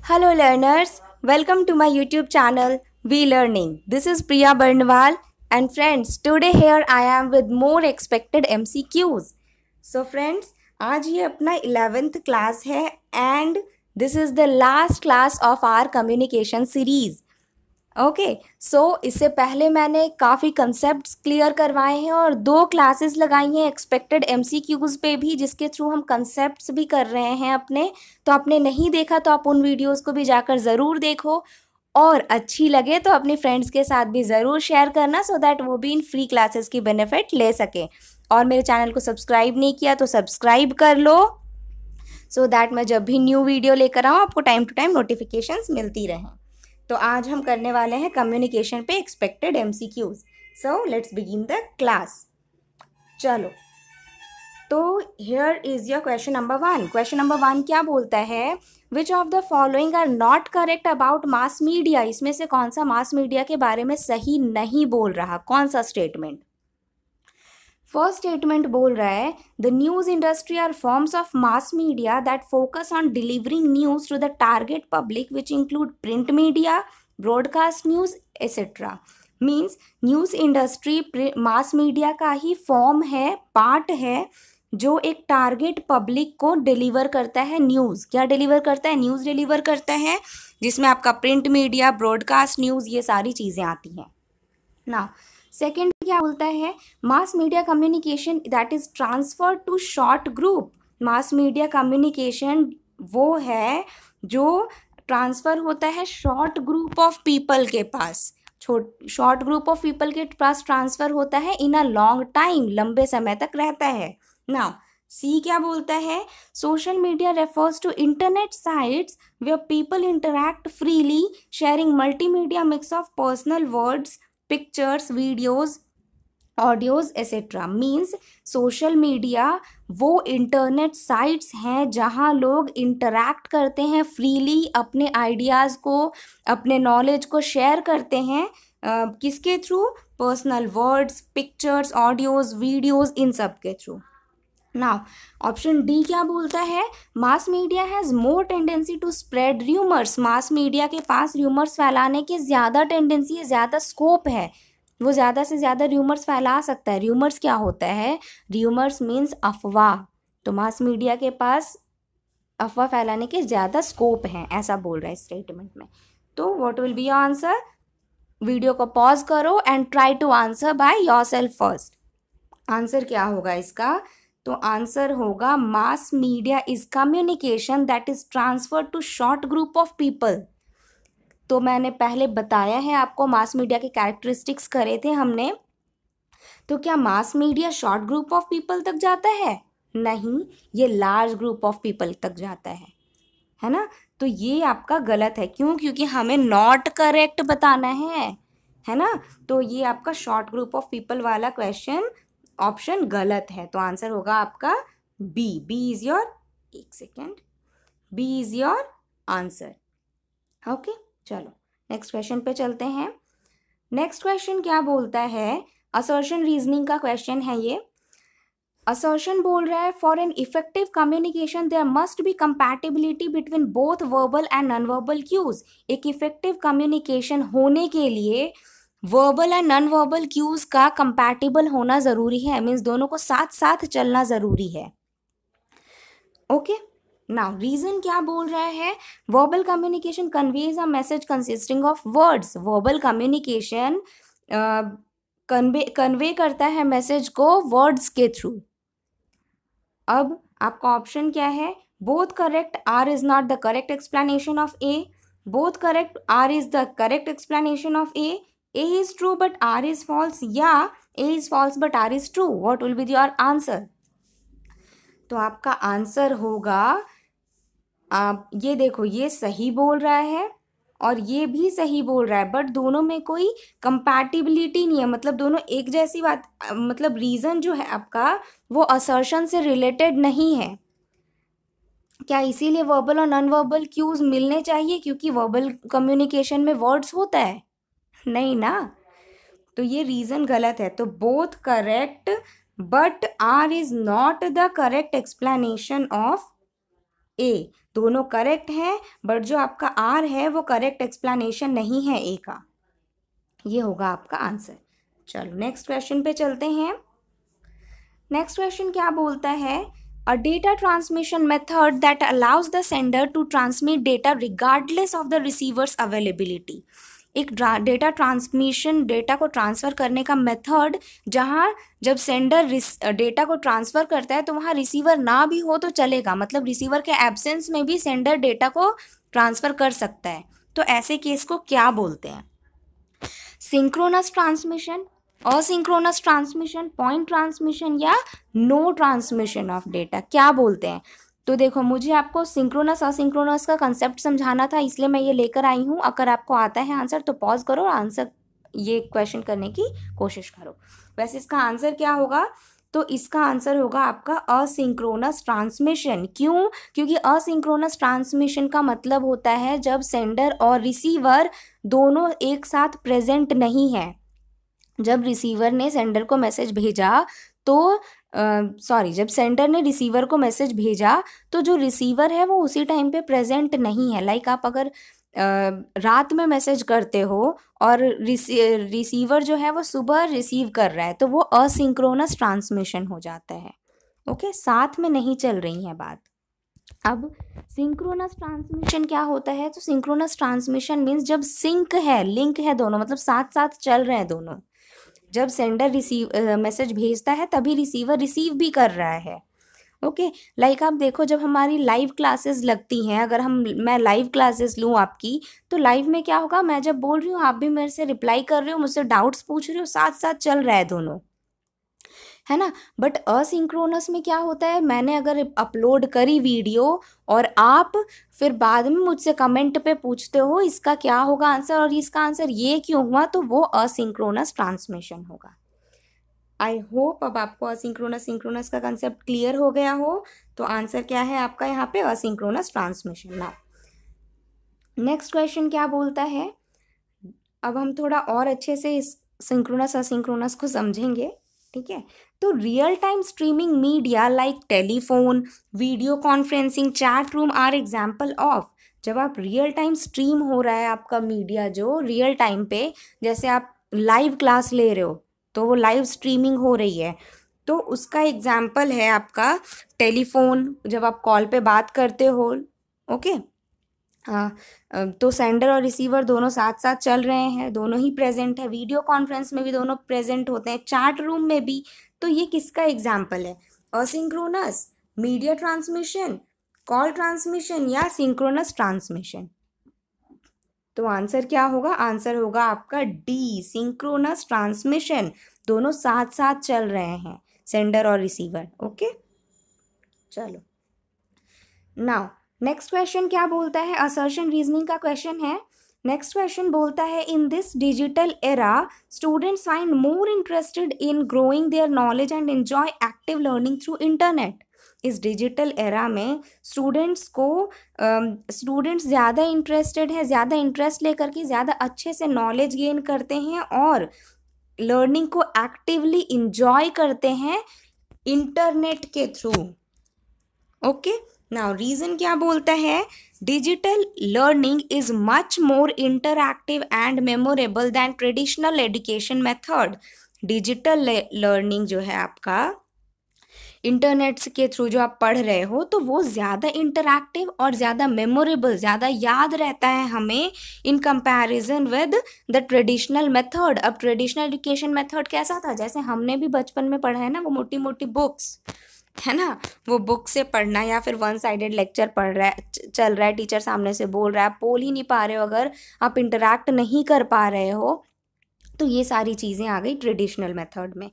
Hello learners, welcome to my YouTube channel We Learning. This is Priya Barnwal and friends, today here I am with more expected MCQs. So friends, आज ये अपना 11th class है and this is the last class of our communication series. Okay so इससे पहले मैंने काफ़ी concepts clear करवाए हैं और 2 क्लासेस लगाई हैं एक्सपेक्टेड एमसीक्यूज़ पे भी, जिसके थ्रू हम कंसेप्ट्स भी कर रहे हैं अपने। तो आपने नहीं देखा तो आप उन वीडियोस को भी जाकर ज़रूर देखो और अच्छी लगे तो अपने फ्रेंड्स के साथ भी ज़रूर शेयर करना, सो दैट वो भी इन फ्री क्लासेस की बेनिफिट ले सकें। और मेरे चैनल को सब्सक्राइब नहीं किया तो सब्सक्राइब कर लो, सो दैट मैं जब भी न्यू वीडियो लेकर आऊँ आपको टाइम टू टाइम नोटिफिकेशंस मिलती रहें। तो आज हम करने वाले हैं कम्युनिकेशन पे expected MCQs. So let's begin the class. चलो, तो here is your question number 1। Question number 1 क्या बोलता है? Which of the following are not correct about mass media. इसमें से कौन सा मास मीडिया के बारे में सही नहीं बोल रहा? कौन सा स्टेटमेंट? फर्स्ट स्टेटमेंट बोल रहा है the news industry are forms of mass media that focus on delivering news to the target public which include print media, broadcast news etcetera. Means news industry mass media का ही form है, part है, जो एक target public को deliver करता है news. क्या deliver करता है? न्यूज़ डिलीवर करता है, जिसमें आपका प्रिंट मीडिया, ब्रॉडकास्ट न्यूज़, ये सारी चीज़ें आती हैं ना। सेकेंड क्या बोलता है? Mass media communication that is transfer to short group. Mass media communication वो है जो ट्रांसफ़र होता है शॉर्ट ग्रुप ऑफ पीपल के पास। शॉर्ट ग्रुप ऑफ पीपल के पास ट्रांसफ़र होता है इन अ लॉन्ग टाइम, लंबे समय तक रहता है ना। सी क्या बोलता है? Social media refers to internet sites where people interact freely sharing multimedia mix of personal words, pictures, videos, audios etcetera. Means social media वो इंटरनेट साइट्स हैं जहाँ लोग इंटरैक्ट करते हैं फ्रीली, अपने आइडियाज़ को, अपने नॉलेज को शेयर करते हैं। किसके through? Personal words, pictures, audios, videos, इन सब के थ्रू। नाउ ऑप्शन डी क्या बोलता है? Mass media has more tendency to spread rumours. Mass media के पास र्यूमर्स फैलाने की ज़्यादा टेंडेंसी है, ज़्यादा स्कोप है, वो ज़्यादा से ज़्यादा र्यूमर्स फैला सकता है। र्यूमर्स क्या होता है? र्यूमर्स मीन्स अफवाह। तो मास मीडिया के पास अफवाह फैलाने के ज़्यादा स्कोप हैं, ऐसा बोल रहा है स्टेटमेंट में। तो what will be your answer? Video को पॉज करो and try to answer by yourself first. Answer क्या होगा इसका? तो आंसर होगा mass media is communication that is transfer to short group of people. तो मैंने पहले बताया है आपको, मास मीडिया के कैरेक्टरिस्टिक्स करे थे हमने। तो क्या mass media short group of people तक जाता है? नहीं, ये लार्ज ग्रुप ऑफ पीपल तक जाता है ना। तो ये आपका गलत है। क्यों? क्योंकि हमें नॉट करेक्ट बताना है ना। तो ये आपका शॉर्ट ग्रुप ऑफ पीपल वाला क्वेश्चन ऑप्शन गलत है। तो आंसर होगा आपका बी। बी इज योर, एक second, B is your answer. Okay, चलो नेक्स्ट क्वेश्चन पे चलते हैं। नेक्स्ट क्वेश्चन क्या बोलता है? असर्शन रीजनिंग का क्वेश्चन है ये। असर्शन बोल रहा है for an effective communication there must be compatibility between both verbal and non verbal cues. एक इफेक्टिव कम्युनिकेशन होने के लिए verbal and non verbal cues का कंपैटिबल होना ज़रूरी है। मीन्स दोनों को साथ साथ चलना ज़रूरी है। ओके, नाउ रीजन क्या बोल रहा है? Verbal communication conveys a message consisting of words. Verbal communication convey करता है मैसेज को वर्ड्स के थ्रू। अब आपका ऑप्शन क्या है? Both correct, are is not the correct explanation of A. Both correct, are is the correct explanation of A. A is true but R is false, या A is false but R is true. What will be your answer? तो आपका answer होगा, आप ये देखो, ये सही बोल रहा है और ये भी सही बोल रहा है, बट दोनों में कोई कंपैटिबिलिटी नहीं है। मतलब दोनों एक जैसी बात, मतलब रीज़न जो है आपका वो असर्शन से रिलेटेड नहीं है। क्या इसीलिए वर्बल और नॉन वर्बल क्यूज मिलने चाहिए क्योंकि वर्बल कम्युनिकेशन में वर्ड्स होता है? नहीं ना। तो ये रीज़न गलत है। तो both correct but R is not the correct explanation of A. दोनों करेक्ट हैं, बट जो आपका आर है वो करेक्ट एक्सप्लेनेशन नहीं है ए का। ये होगा आपका आंसर। चलो नेक्स्ट क्वेश्चन पे चलते हैं। नेक्स्ट क्वेश्चन क्या बोलता है, a data transmission method that allows the sender to transmit data regardless of the receivers availability. एक डेटा ट्रांसमिशन, डेटा को ट्रांसफ़र करने का मेथड जहाँ जब सेंडर डेटा को ट्रांसफ़र करता है तो वहाँ रिसीवर ना भी हो तो चलेगा, मतलब रिसीवर के एब्सेंस में भी सेंडर डेटा को ट्रांसफ़र कर सकता है। तो ऐसे केस को क्या बोलते हैं? Synchronous transmission, asynchronous transmission, point transmission या नो ट्रांसमिशन ऑफ डेटा, क्या बोलते हैं? तो देखो, मुझे आपको सिंक्रोनस असिंक्रोनस का कंसेप्ट समझाना था, इसलिए मैं ये लेकर आई हूँ। अगर आपको आता है आंसर तो पॉज करो और आंसर ये क्वेश्चन करने की कोशिश करो। वैसे इसका आंसर क्या होगा? तो इसका आंसर होगा आपका असिंक्रोनस ट्रांसमिशन। क्यों? क्योंकि असिंक्रोनस ट्रांसमिशन का मतलब होता है जब सेंडर और रिसीवर दोनों एक साथ प्रेजेंट नहीं है। जब रिसीवर ने सेंडर को मैसेज भेजा तो जब सेंडर ने रिसीवर को मैसेज भेजा तो जो रिसीवर है वो उसी टाइम पे प्रेजेंट नहीं है। लाइक आप अगर रात में मैसेज करते हो और रिसीवर जो है वो सुबह रिसीव कर रहा है तो वो असिंक्रोनस ट्रांसमिशन हो जाता है। ओके, साथ में नहीं चल रही है बात। अब सिंक्रोनस ट्रांसमिशन क्या होता है? तो सिंक्रोनस ट्रांसमिशन मीन्स जब सिंक है, लिंक है दोनों, मतलब साथ साथ चल रहे हैं दोनों। जब सेंडर मैसेज भेजता है तभी रिसीवर रिसीव भी कर रहा है। ओके, लाइक आप देखो, जब हमारी लाइव क्लासेस लगती हैं, अगर मैं लाइव क्लासेस लूँ आपकी, तो लाइव में क्या होगा, मैं जब बोल रही हूँ आप भी मेरे से रिप्लाई कर रहे हो, मुझसे डाउट्स पूछ रहे हो, साथ साथ चल रहा है दोनों, है ना। बट असिंक्रोनस में क्या होता है, मैंने अगर अपलोड करी वीडियो और आप फिर बाद में मुझसे कमेंट पे पूछते हो इसका क्या होगा आंसर और इसका आंसर ये क्यों हुआ, तो वो असिंक्रोनस ट्रांसमिशन होगा। आई होप अब आपको असिंक्रोनस सिंक्रोनस का कंसेप्ट क्लियर हो गया हो। तो आंसर क्या है आपका यहाँ पे? Asynchronous transmission. ना नेक्स्ट क्वेश्चन क्या बोलता है, अब हम थोड़ा और अच्छे से इस सिंक्रोनस असिंक्रोनस को समझेंगे, ठीक है। तो real time streaming media like telephone, video conferencing, chat room are example of. जब आप रियल टाइम स्ट्रीम हो रहा है आपका मीडिया, जो रियल टाइम पे, जैसे आप लाइव क्लास ले रहे हो तो वो लाइव स्ट्रीमिंग हो रही है, तो उसका एग्जाम्पल है आपका टेलीफोन, जब आप कॉल पे बात करते हो। ओके, हाँ, तो सेंडर और रिसीवर दोनों साथ साथ चल रहे हैं, दोनों ही प्रेजेंट है। वीडियो कॉन्फ्रेंस में भी दोनों प्रेजेंट होते हैं, चैट रूम में भी। तो ये किसका एग्जाम्पल है? Asynchronous media transmission, call transmission या सिंक्रोनस ट्रांसमिशन? तो आंसर क्या होगा? आंसर होगा आपका डी, सिंक्रोनस ट्रांसमिशन। दोनों साथ साथ चल रहे हैं, सेंडर और रिसीवर। ओके, चलो नाउ नेक्स्ट क्वेश्चन क्या बोलता है? असर्शन रीजनिंग का क्वेश्चन है। नेक्स्ट क्वेश्चन बोलता है, in this digital era students find more interested in growing their knowledge and enjoy active learning through internet. इस डिजिटल एरा में स्टूडेंट्स ज़्यादा इंटरेस्टेड है, ज़्यादा इंटरेस्ट लेकर के ज़्यादा अच्छे से नॉलेज गेन करते हैं और लर्निंग को एक्टिवली इंजॉय करते हैं इंटरनेट के थ्रू। ओके, नाउ रीजन क्या बोलता है? Digital learning is much more interactive and memorable then traditional education method. Digital learning जो है आपका, इंटरनेट के थ्रू जो आप पढ़ रहे हो, तो वो ज़्यादा इंटरैक्टिव और ज़्यादा मेमोरेबल, ज़्यादा याद रहता है हमें in comparison with the traditional method. अब ट्रेडिशनल एजुकेशन मेथड कैसा था? जैसे हमने भी बचपन में पढ़ा है ना, वो मोटी मोटी बुक्स, है ना, वो बुक से पढ़ना या फिर वन साइडेड लेक्चर पढ़ रहा है, चल रहा है, टीचर सामने से बोल रहा है, आप बोल ही नहीं पा रहे हो, अगर आप इंटरैक्ट नहीं कर पा रहे हो, तो ये सारी चीज़ें आ गई ट्रेडिशनल मेथड में।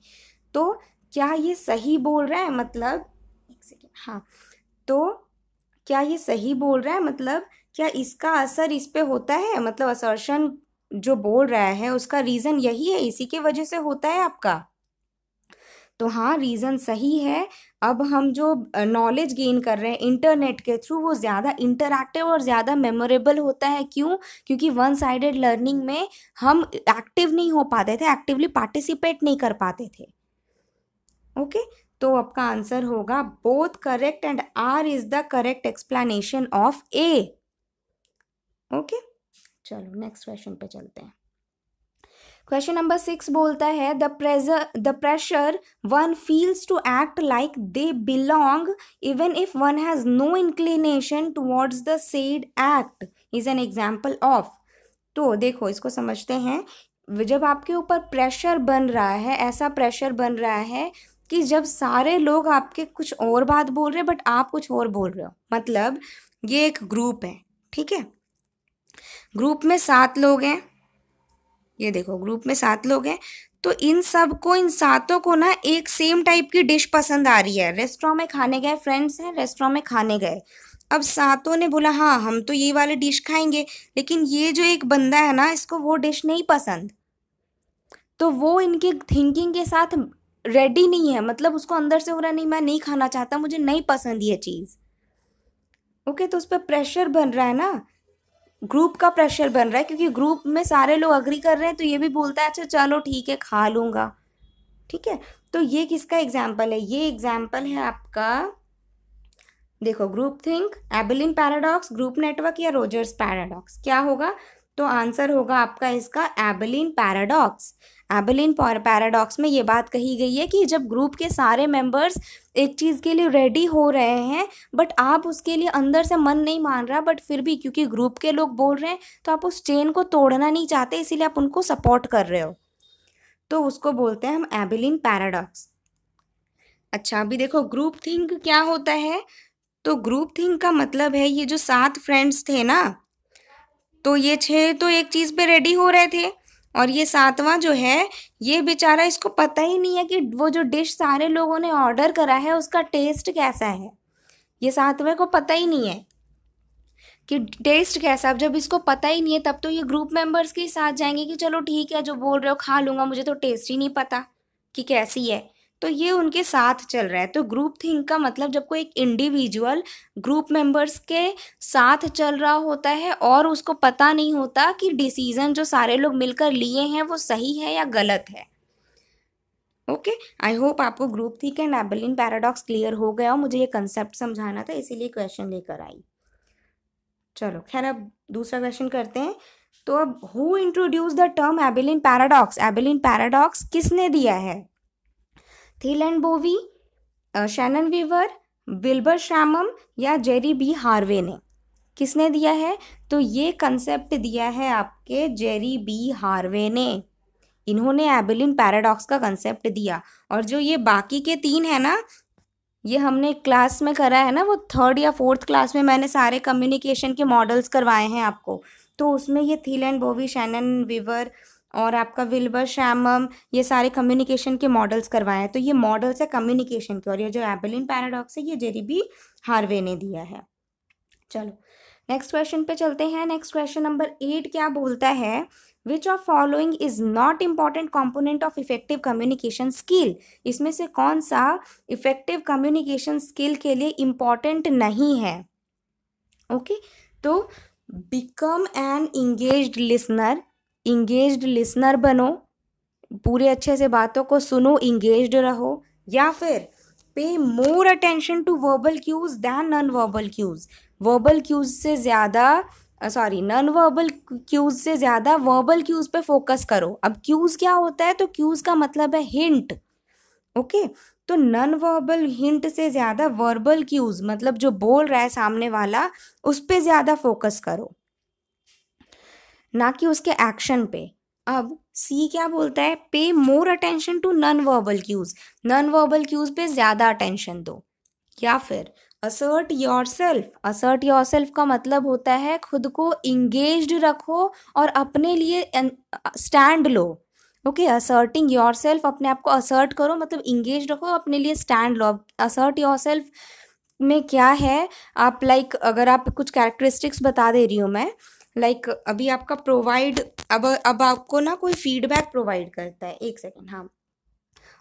तो क्या ये सही बोल रहा है? मतलब एक सेकेंड, हाँ, तो क्या ये सही बोल रहा है? मतलब क्या इसका असर इस पे होता है? मतलब असर्शन जो बोल रहा है उसका रीज़न यही है, इसी के वजह से होता है आपका? तो हाँ, रीज़न सही है। अब हम जो नॉलेज गेन कर रहे हैं इंटरनेट के थ्रू, वो ज़्यादा इंटरैक्टिव और ज़्यादा मेमोरेबल होता है। क्यों? क्योंकि वन साइडेड लर्निंग में हम एक्टिव नहीं हो पाते थे, एक्टिवली पार्टिसिपेट नहीं कर पाते थे। ओके, तो आपका आंसर होगा both correct and are is the correct explanation of A. Okay, चलो नेक्स्ट क्वेश्चन पे चलते हैं। क्वेश्चन नंबर 6 बोलता है the pressure one feels to act like they belong even if one has no inclination towards the said act is an example of. तो देखो इसको समझते हैं। जब आपके ऊपर प्रेशर बन रहा है, ऐसा प्रेशर बन रहा है कि जब सारे लोग आपके कुछ और बात बोल रहे हैं बट आप कुछ और बोल रहे हो, मतलब ये एक ग्रुप है, ठीक है, ग्रुप में 7 लोग हैं, ये देखो ग्रुप में 7 लोग हैं, तो इन सातों को ना एक सेम टाइप की डिश पसंद आ रही है। रेस्टोरेंट में खाने गए, फ्रेंड्स हैं, रेस्टोरेंट में खाने गए, अब सातों ने बोला हाँ हम तो ये वाली डिश खाएंगे, लेकिन ये जो एक बंदा है ना इसको वो डिश नहीं पसंद, तो वो इनकी थिंकिंग के साथ रेडी नहीं है, मतलब उसको अंदर से हो रहा नहीं मैं नहीं खाना चाहता, मुझे नहीं पसंद ये चीज़। ओके, तो उस पर प्रेशर बन रहा है ना, ग्रुप का प्रेशर बन रहा है, क्योंकि ग्रुप में सारे लोग अग्री कर रहे हैं, तो ये भी बोलता है अच्छा चलो ठीक है खा लूँगा, ठीक है। तो ये किसका एग्जाम्पल है? ये एग्जाम्पल है आपका, देखो group think, Abilene paradox, group network या रोजर्स पैराडॉक्स, क्या होगा? तो आंसर होगा आपका इसका एबेलिन पैराडॉक्स। एबेलिन पैराडॉक्स में ये बात कही गई है कि जब ग्रुप के सारे मेंबर्स एक चीज़ के लिए रेडी हो रहे हैं बट आप उसके लिए अंदर से मन नहीं मान रहा, बट फिर भी क्योंकि ग्रुप के लोग बोल रहे हैं तो आप उस चेन को तोड़ना नहीं चाहते, इसीलिए आप उनको सपोर्ट कर रहे हो, तो उसको बोलते हैं हम एबेलिन पैराडॉक्स। अच्छा, अभी देखो ग्रुप थिंक क्या होता है। तो ग्रुप थिंक का मतलब है ये जो 7 फ्रेंड्स थे ना, तो ये 6 तो एक चीज़ पे रेडी हो रहे थे और ये 7वां जो है ये बेचारा, इसको पता ही नहीं है कि वो जो डिश सारे लोगों ने ऑर्डर करा है उसका टेस्ट कैसा है। ये 7वें को पता ही नहीं है कि टेस्ट कैसा। अब जब इसको पता ही नहीं है तब तो ये ग्रुप मेंबर्स के साथ जाएंगे कि चलो ठीक है जो बोल रहे हो खा लूँगा, मुझे तो टेस्ट ही नहीं पता कि कैसी है, तो ये उनके साथ चल रहा है। तो ग्रुप थिंक का मतलब जब कोई एक इंडिविजुअल ग्रुप मेंबर्स के साथ चल रहा होता है और उसको पता नहीं होता कि डिसीजन जो सारे लोग मिलकर लिए हैं वो सही है या गलत है। ओके, आई होप आपको group think and Abilene paradox clear हो गया हो। मुझे ये कंसेप्ट समझाना था इसीलिए क्वेश्चन लेकर आई। चलो खैर, अब दूसरा क्वेश्चन करते हैं। तो अब who introduce the term Abilene paradox? Abilene paradox किसने दिया है? Thill and Bovee, Shannon Weaver, Wilbur Schramm या जेरी बी हार्वे ने? किसने दिया है? तो ये कंसेप्ट दिया है आपके जेरी बी हार्वे ने। इन्होंने एबेलिन पैराडॉक्स का कंसेप्ट दिया। और जो ये बाकी के 3 है ना, ये हमने क्लास में करा है ना, वो 3rd या 4th क्लास में मैंने सारे कम्युनिकेशन के मॉडल्स करवाए हैं आपको, तो उसमें ये Thiel and Bovee, Shannon Weaver और आपका विल्बर शैमम, ये सारे कम्युनिकेशन के मॉडल्स करवाए हैं। तो ये मॉडल्स है कम्युनिकेशन के, और ये जो एबेलिन पैराडॉक्स है ये जेरी बी हार्वे ने दिया है। चलो नेक्स्ट क्वेश्चन पे चलते हैं। नेक्स्ट क्वेश्चन नंबर 8 क्या बोलता है? Which of following is not important component of effective communication skill? इसमें से कौन सा इफेक्टिव कम्युनिकेशन स्किल के लिए इम्पॉर्टेंट नहीं है? ओके, तो become an engaged listener, engaged listener बनो, पूरे अच्छे से बातों को सुनो, इंगेज्ड रहो, या फिर पे more attention to verbal cues then non verbal cues, verbal cues से ज़्यादा नॉन वर्बल क्यूज से ज़्यादा वर्बल क्यूज पे फोकस करो। अब क्यूज क्या होता है? तो क्यूज का मतलब है हिंट। ओके, तो नॉन वर्बल हिंट से ज़्यादा वर्बल क्यूज, मतलब जो बोल रहा है सामने वाला उस पे ज़्यादा फोकस करो, ना कि उसके एक्शन पे। अब सी क्या बोलता है? पे more attention to non verbal cues, non verbal cues पे ज़्यादा अटेंशन दो। या फिर असर्ट योरसेल्फ, असर्ट योरसेल्फ का मतलब होता है खुद को इंगेज्ड रखो और अपने लिए स्टैंड लो। ओके, असर्टिंग योरसेल्फ, अपने आप को असर्ट करो, मतलब इंगेज रखो, अपने लिए स्टैंड लो। असर्ट योरसेल्फ में क्या है, आप अगर आप कुछ कैरेक्टरिस्टिक्स बता दे रही हूँ मैं, अभी आपका प्रोवाइड, अब आपको ना कोई फीडबैक प्रोवाइड करता है, एक सेकेंड, हाँ,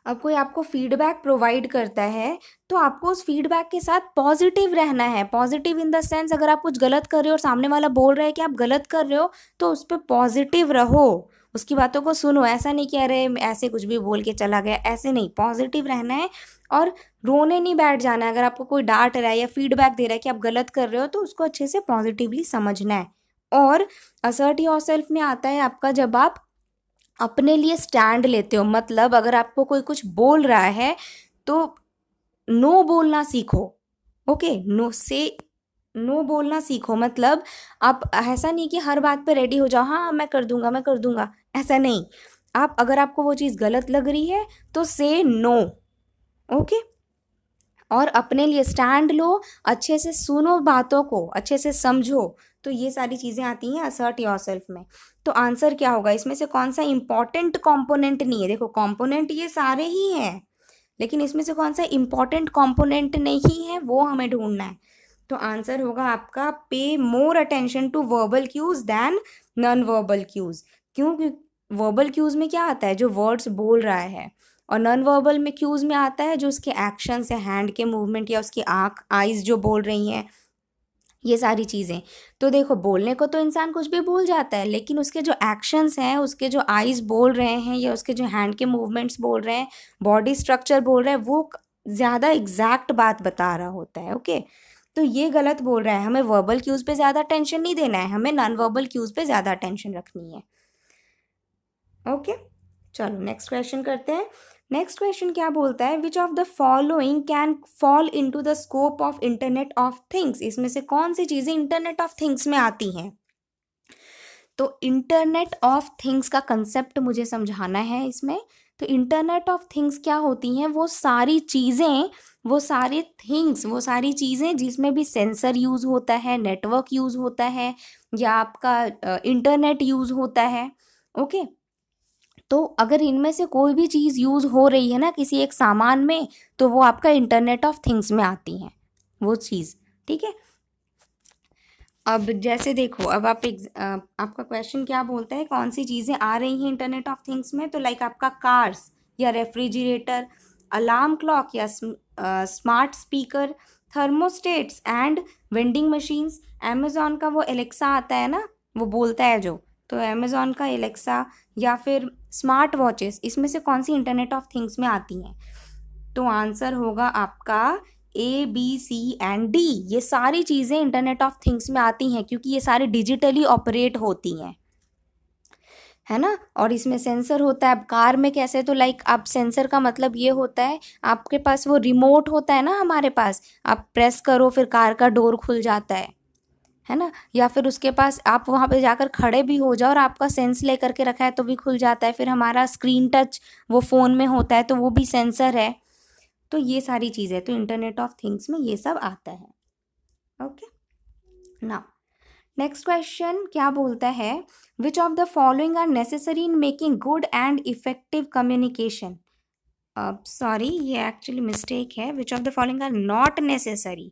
अब कोई आपको फीडबैक प्रोवाइड करता है तो आपको उस फीडबैक के साथ पॉजिटिव रहना है। पॉजिटिव इन द सेंस, अगर आप कुछ गलत कर रहे हो और सामने वाला बोल रहा है कि आप गलत कर रहे हो तो उस पर पॉजिटिव रहो, उसकी बातों को सुनो, ऐसा नहीं कि अरे ऐसे कुछ भी बोल के चला गया, ऐसे नहीं, पॉजिटिव रहना है और रोने नहीं बैठ जाना है। अगर आपको कोई डांट रहा है या फीडबैक दे रहा है कि आप गलत कर रहे हो तो उसको अच्छे से पॉजिटिवली समझना है। और असर्ट योरसेल्फ में आता है आपका जब आप अपने लिए स्टैंड लेते हो, मतलब अगर आपको कोई कुछ बोल रहा है तो नो बोलना सीखो। ओके, नो बोलना सीखो, मतलब आप ऐसा नहीं कि हर बात पे रेडी हो जाओ, हाँ मैं कर दूंगा मैं कर दूंगा, ऐसा नहीं। आप अगर आपको वो चीज़ गलत लग रही है तो से नो। ओके, और अपने लिए स्टैंड लो, अच्छे से सुनो, बातों को अच्छे से समझो। तो ये सारी चीज़ें आती हैं असर्ट योरसेल्फ में। तो आंसर क्या होगा इसमें से, कौन सा इंपॉर्टेंट कंपोनेंट नहीं है? देखो कंपोनेंट ये सारे ही हैं, लेकिन इसमें से कौन सा इंपॉर्टेंट कंपोनेंट नहीं है वो हमें ढूंढना है। तो आंसर होगा आपका पे more attention to verbal cues then non verbal cues. क्योंकि वर्बल क्यूज में क्या आता है, जो वर्ड्स बोल रहा है, और नॉन वर्बल में क्यूज में आता है जो उसके एक्शंस है, हैंड के मूवमेंट या उसकी आँख आइज जो बोल रही हैं, ये सारी चीज़ें। तो देखो बोलने को तो इंसान कुछ भी बोल जाता है, लेकिन उसके जो एक्शंस हैं, उसके जो आइज बोल रहे हैं या उसके जो हैंड के मूवमेंट्स बोल रहे हैं, बॉडी स्ट्रक्चर बोल रहा है, वो ज़्यादा एग्जैक्ट बात बता रहा होता है। ओके, तो ये गलत बोल रहा है, हमें वर्बल क्यूज़ पे ज़्यादा टेंशन नहीं देना है, हमें नॉन वर्बल क्यूज़ पे ज़्यादा टेंशन रखनी है। ओके, चलो नेक्स्ट क्वेश्चन करते हैं। नेक्स्ट क्वेश्चन क्या बोलता है, which of the following can fall into the scope of internet of things. इसमें से कौन सी चीज़ें इंटरनेट ऑफ थिंग्स में आती हैं? तो इंटरनेट ऑफ थिंग्स का कंसेप्ट मुझे समझाना है इसमें। तो इंटरनेट ऑफ थिंग्स क्या होती हैं, वो सारी चीज़ें, वो सारे थिंग्स, वो सारी चीज़ें जिसमें भी सेंसर यूज़ होता है, नेटवर्क यूज़ होता है, या आपका इंटरनेट यूज़ होता है। ओके, तो अगर इनमें से कोई भी चीज़ यूज़ हो रही है ना किसी एक सामान में, तो वो आपका इंटरनेट ऑफ थिंग्स में आती हैं वो चीज़। ठीक है, अब जैसे देखो, अब आपका क्वेश्चन क्या बोलता है, कौन सी चीज़ें आ रही हैं इंटरनेट ऑफ थिंग्स में? तो लाइक आपका कार्स या रेफ्रिजरेटर, अलार्म क्लॉक या smart speaker, thermostats and vending machines. Amazon का वो एलेक्सा आता है ना, वो बोलता है जो, तो अमेजोन का एलेक्सा या फिर स्मार्ट वॉचेस, इसमें से कौन सी इंटरनेट ऑफ थिंग्स में आती हैं? तो आंसर होगा आपका A B C and D. ये सारी चीज़ें इंटरनेट ऑफ थिंग्स में आती हैं क्योंकि ये सारी डिजिटली ऑपरेट होती हैं, है ना। और इसमें सेंसर होता है। अब कार में कैसे, तो लाइक अब सेंसर का मतलब ये होता है, आपके पास वो रिमोट होता है ना हमारे पास, आप प्रेस करो फिर कार का डोर खुल जाता है ना। या फिर उसके पास आप वहाँ पे जाकर खड़े भी हो जाओ और आपका सेंस लेकर के रखा है तो भी खुल जाता है। फिर हमारा स्क्रीन टच वो फ़ोन में होता है तो वो भी सेंसर है। तो ये सारी चीज़ें, तो इंटरनेट ऑफ थिंग्स में ये सब आता है। ओके, नाउ नेक्स्ट क्वेश्चन क्या बोलता है, which of the following are necessary in making good and effective communication. अब सॉरी, ये एक्चुअली मिस्टेक है, which of the following are not necessary.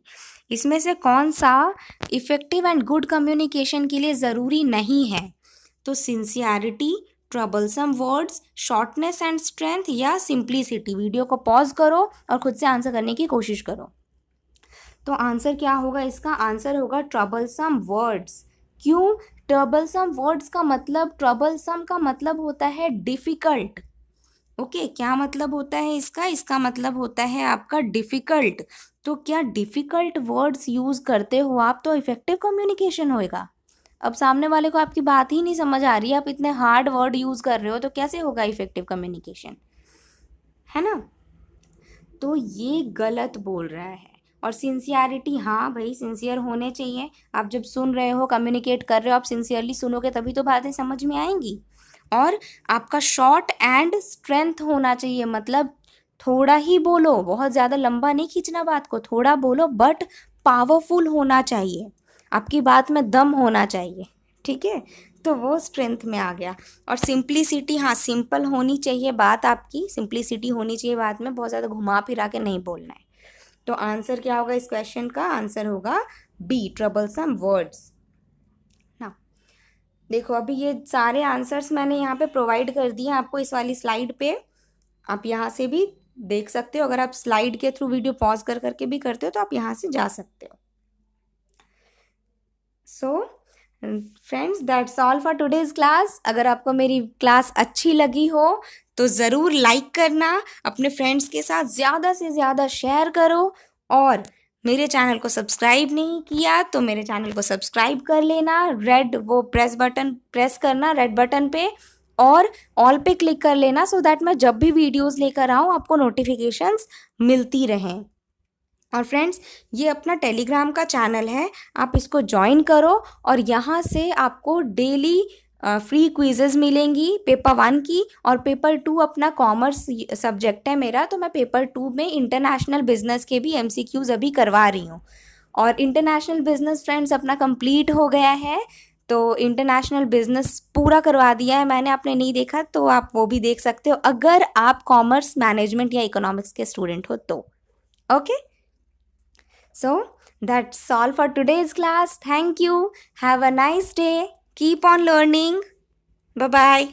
इसमें से कौन सा इफेक्टिव एंड गुड कम्युनिकेशन के लिए ज़रूरी नहीं है? तो sincerity, troublesome words, shortness and strength या सिंप्लिसिटी। वीडियो को पॉज करो और खुद से आंसर करने की कोशिश करो। तो आंसर क्या होगा इसका, आंसर होगा ट्रबलसम वर्ड्स। क्यों ट्रबलसम वर्ड्स का मतलब, ट्रबलसम का मतलब होता है डिफिकल्ट। ओके, क्या मतलब होता है इसका, इसका मतलब होता है आपका डिफिकल्ट। तो क्या डिफिकल्ट वर्ड्स यूज़ करते हो आप तो इफेक्टिव कम्युनिकेशन होएगा। अब सामने वाले को आपकी बात ही नहीं समझ आ रही है, आप इतने हार्ड वर्ड यूज़ कर रहे हो, तो कैसे होगा इफेक्टिव कम्युनिकेशन, है ना। तो ये गलत बोल रहा है। और सिंसियरिटी, हाँ भाई सिंसियर होने चाहिए। आप जब सुन रहे हो, कम्युनिकेट कर रहे हो, आप सिंसियरली सुनोगे तभी तो बातें समझ में आएंगी। और आपका शॉर्ट एंड स्ट्रेंथ होना चाहिए, मतलब थोड़ा ही बोलो, बहुत ज़्यादा लंबा नहीं खींचना बात को, थोड़ा बोलो बट पावरफुल होना चाहिए, आपकी बात में दम होना चाहिए। ठीक है, तो वो स्ट्रेंथ में आ गया। और सिंप्लिसिटी, हाँ सिंपल होनी चाहिए बात आपकी, सिंप्लिसिटी होनी चाहिए बात में, बहुत ज़्यादा घुमा फिरा के नहीं बोलना है। तो आंसर क्या होगा इस क्वेश्चन का, आंसर होगा बी, ट्रबलसम वर्ड्स। ना देखो, अभी ये सारे आंसर्स मैंने यहाँ पे प्रोवाइड कर दिए आपको इस वाली स्लाइड पे, आप यहाँ से भी देख सकते हो। अगर आप स्लाइड के थ्रू वीडियो पॉज करके भी करते हो तो आप यहाँ से जा सकते हो। So friends that's all for today's class. अगर आपको मेरी क्लास अच्छी लगी हो तो ज़रूर लाइक करना, अपने फ्रेंड्स के साथ ज़्यादा से ज़्यादा शेयर करो, और मेरे चैनल को सब्सक्राइब नहीं किया तो मेरे चैनल को सब्सक्राइब कर लेना। रेड वो प्रेस करना रेड बटन पे, और ऑल पे क्लिक कर लेना, सो दैट मैं जब भी वीडियोस लेकर आऊँ आपको नोटिफिकेशंस मिलती रहें। और फ्रेंड्स, ये अपना टेलीग्राम का चैनल है, आप इसको ज्वाइन करो, और यहाँ से आपको डेली फ्री क्विजेज मिलेंगी पेपर 1 की, और पेपर 2 अपना कॉमर्स सब्जेक्ट है मेरा, तो मैं पेपर 2 में इंटरनेशनल बिजनेस के भी एमसीक्यूज अभी करवा रही हूँ। और इंटरनेशनल बिजनेस फ्रेंड्स अपना कंप्लीट हो गया है, तो इंटरनेशनल बिजनेस पूरा करवा दिया है मैंने, आपने नहीं देखा तो आप वो भी देख सकते हो अगर आप कॉमर्स मैनेजमेंट या इकोनॉमिक्स के स्टूडेंट हो तो। Okay, so that's all for today's class. Thank you. Have a nice day. Keep on learning. Bye bye.